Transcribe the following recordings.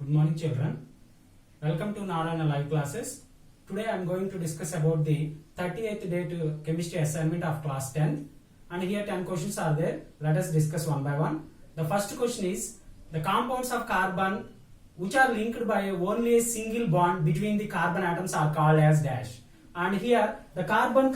Good morning, children. Welcome to Narayana live classes. Today I am going to discuss about the 38th day to chemistry assignment of class 10. And here 10 questions are there. Let us discuss one by one. The first question is, the compounds of carbon which are linked by only a single bond between the carbon atoms are called as dash. And here the carbon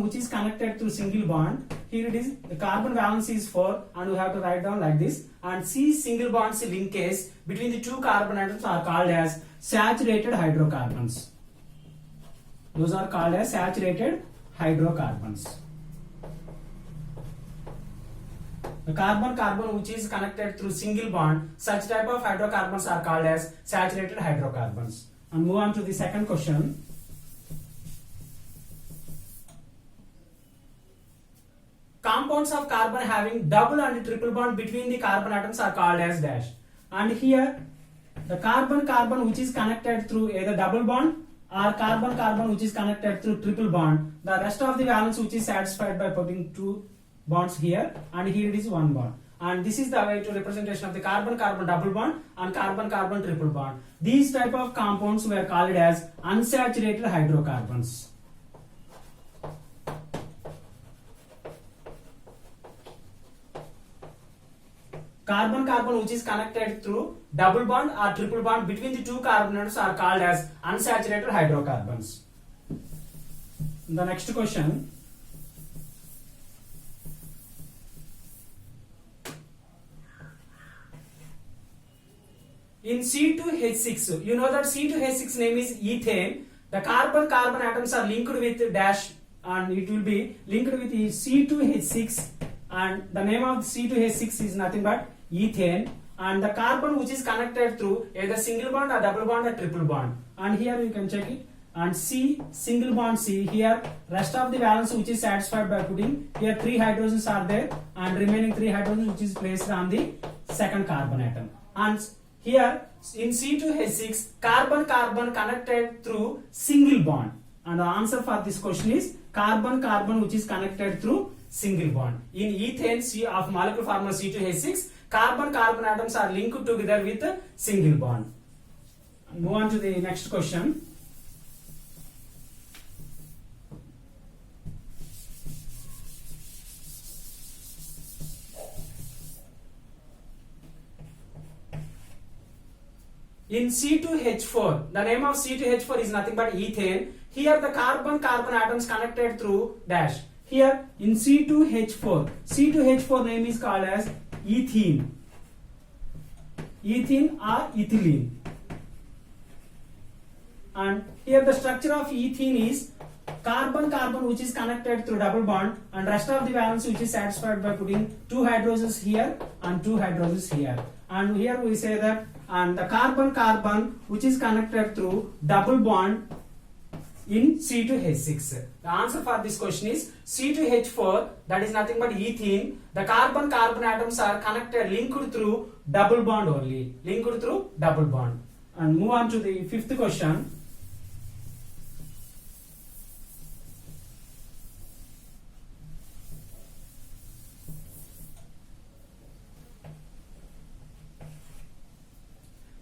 which is connected through single bond, here it is, the carbon valence is 4 and we have to write down like this, and C single bonds linkage between the two carbon atoms are called as saturated hydrocarbons. Those are called as saturated hydrocarbons. The carbon which is connected through single bond, such type of hydrocarbons are called as saturated hydrocarbons. And move on to the second question. Compounds of carbon having double and triple bond between the carbon atoms are called as dash. And here the carbon which is connected through either double bond or carbon which is connected through triple bond, the rest of the valence which is satisfied by putting two bonds here, and here it is one bond. And this is the way to representation of the carbon double bond and carbon triple bond. These type of compounds were called as unsaturated hydrocarbons. Carbon which is connected through double bond or triple bond between the two carbon atoms are called as unsaturated hydrocarbons. The next question. In C2H6, you know that C2H6 name is ethane. The carbon atoms are linked with dash and it will be linked with C2H6, and the name of C2H6 is nothing but ethane, and the carbon which is connected through either single bond or double bond or triple bond, and here you can check it, and C single bond C, here rest of the valence which is satisfied by putting here 3 hydrogens are there, and remaining 3 hydrogens which is placed on the second carbon atom. And here in C2H6 carbon connected through single bond, and the answer for this question is carbon which is connected through single bond. In ethane C of molecular formula C2H6, carbon atoms are linked together with a single bond. Move on to the next question. In C2H4, the name of C2H4 is nothing but ethane. Here the carbon atoms connected through dash. Here in C2H4 name is called as ethene or ethylene. And here the structure of ethene is carbon which is connected through double bond, and rest of the valence which is satisfied by putting 2 hydrogens here and 2 hydrogens here. And here we say that, and the carbon which is connected through double bond in C2H6. The answer for this question is C2H4, that is nothing but ethene. The carbon atoms are connected, linked through double bond only, linked through double bond. And move on to the fifth question.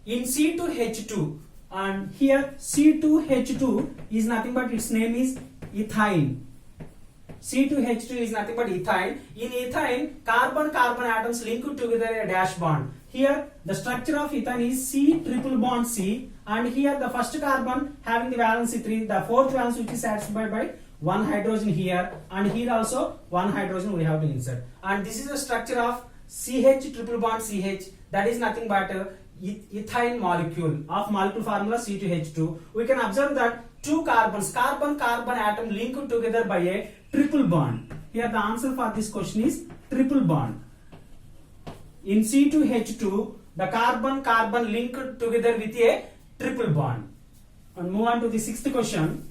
In C2H2, and here C2H2 is nothing but its name is ethyne. C2H2 is nothing but ethyne. In ethyne, carbon atoms linked together a dash bond. Here the structure of ethyne is C triple bond C, and here the first carbon having the valency 3, the fourth valence which is satisfied by 1 hydrogen here, and here also 1 hydrogen we have to insert. And this is the structure of CH triple bond CH, that is nothing but ethyne molecule of molecular formula C2H2. We can observe that two carbon atom linked together by a triple bond. Here the answer for this question is triple bond. In C2H2, the carbon linked together with a triple bond. And move on to the sixth question.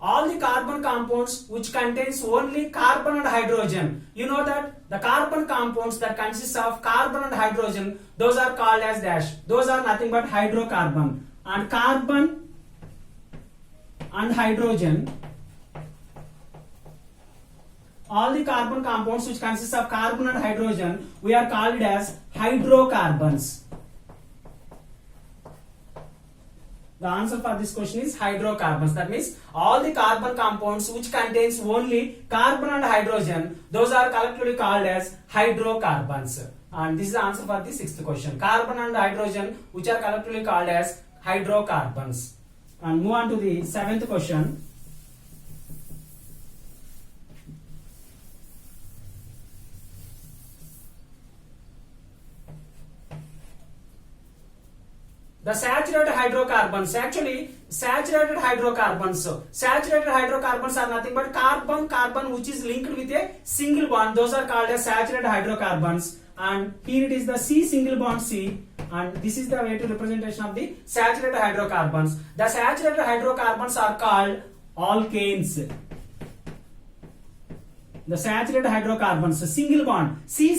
All the carbon compounds which contains only carbon and hydrogen. You know that the carbon compounds that consists of carbon and hydrogen, those are called as dash. Those are nothing but hydrocarbon. And carbon and hydrogen, all the carbon compounds which consist of carbon and hydrogen, we are called as hydrocarbons. The answer for this question is hydrocarbons. That means all the carbon compounds which contains only carbon and hydrogen, those are collectively called as hydrocarbons. And this is the answer for the sixth question. Carbon and hydrogen which are collectively called as hydrocarbons. And move on to the seventh question. The saturated hydrocarbons, actually saturated hydrocarbons are nothing but carbon which is linked with a single bond, those are called as saturated hydrocarbons. And here it is the C single bond C, and this is the way to representation of the saturated hydrocarbons. The saturated hydrocarbons are called alkanes. The saturated hydrocarbons, single bond C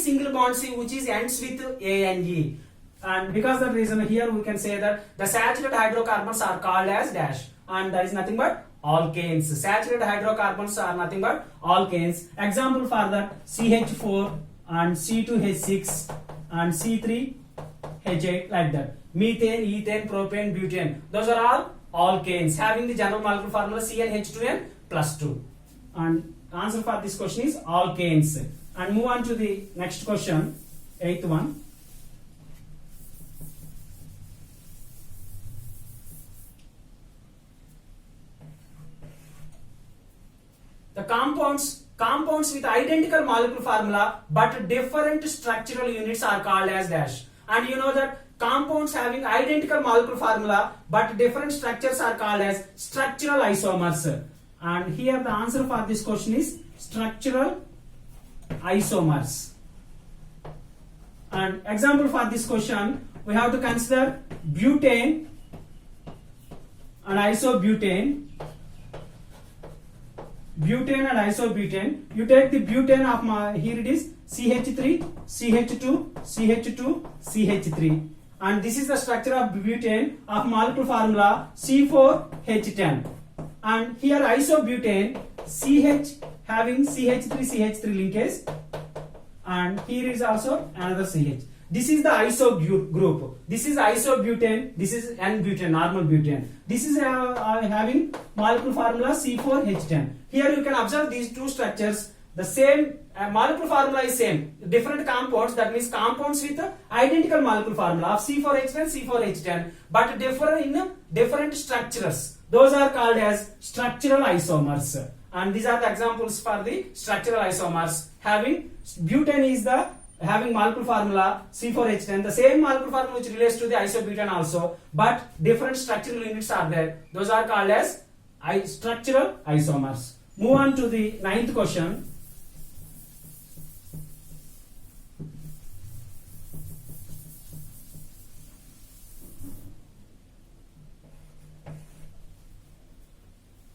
which is ends with ANE. And because of that reason here we can say that the saturated hydrocarbons are called as dash, and that is nothing but alkanes. Saturated hydrocarbons are nothing but alkanes. Example for that, CH4 and C2H6 and C3H8, like that. Methane, ethane, propane, butane, those are all alkanes having the general molecular formula CnH2n plus 2. And answer for this question is alkanes. And move on to the next question, eighth one. The compounds with identical molecular formula but different structural units are called as dash. And you know that compounds having identical molecular formula but different structures are called as structural isomers. And here the answer for this question is structural isomers. And example for this question, we have to consider butane and isobutane. Butane and isobutane. You take the butane of here it is CH3, CH2, CH2, CH3, and this is the structure of butane of molecular formula C4H10. And here isobutane, CH having CH3 CH3 linkage, and here is also another CH. This is the iso group. This is isobutane. This is N-butane, normal butane. This is having molecular formula C4H10. Here you can observe these two structures. The same molecular formula is same. Different compounds, that means compounds with identical molecular formula of C4H10, C4H10, but differ in different structures. Those are called as structural isomers. And these are the examples for the structural isomers. Having butane is the having molecular formula C4H10, the same molecular formula which relates to the isobutane also, but different structural units are there. Those are called as structural isomers. Move on to the ninth question.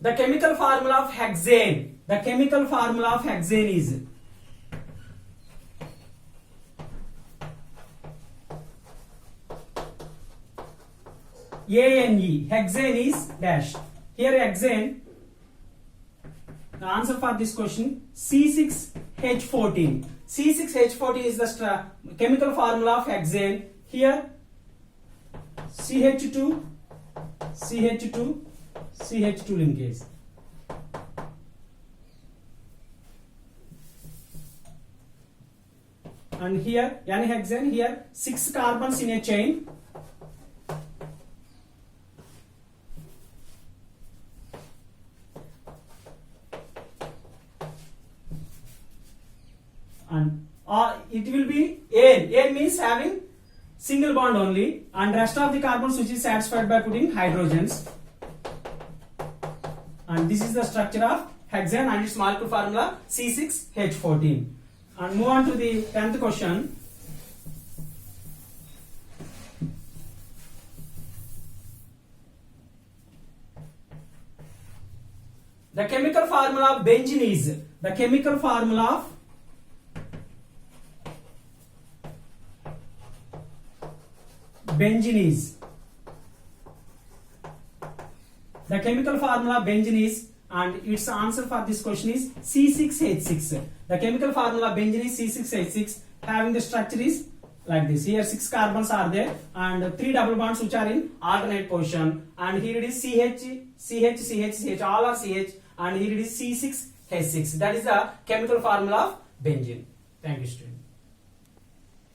The chemical formula of hexane. The chemical formula of hexane is ANE. Hexane is dash. Here hexane, the answer for this question C6H14. C6H14 is the chemical formula of hexane. Here CH2, CH2, CH2 linkage. And here N-hexane, here 6 carbons in a chain. And it will be N. N means having single bond only, and rest of the carbons which is satisfied by putting hydrogens. And this is the structure of hexane and its molecular formula C6H14. And move on to the 10th question. The chemical formula of benzene is the chemical formula of benzene is The chemical formula of benzene is, and its answer for this question is C6H6. The chemical formula of benzene is C6H6, having the structure is like this. Here 6 carbons are there and 3 double bonds which are in alternate position, and here it is CH, all are CH, and here it is C6H6. That is the chemical formula of benzene. Thank you, student.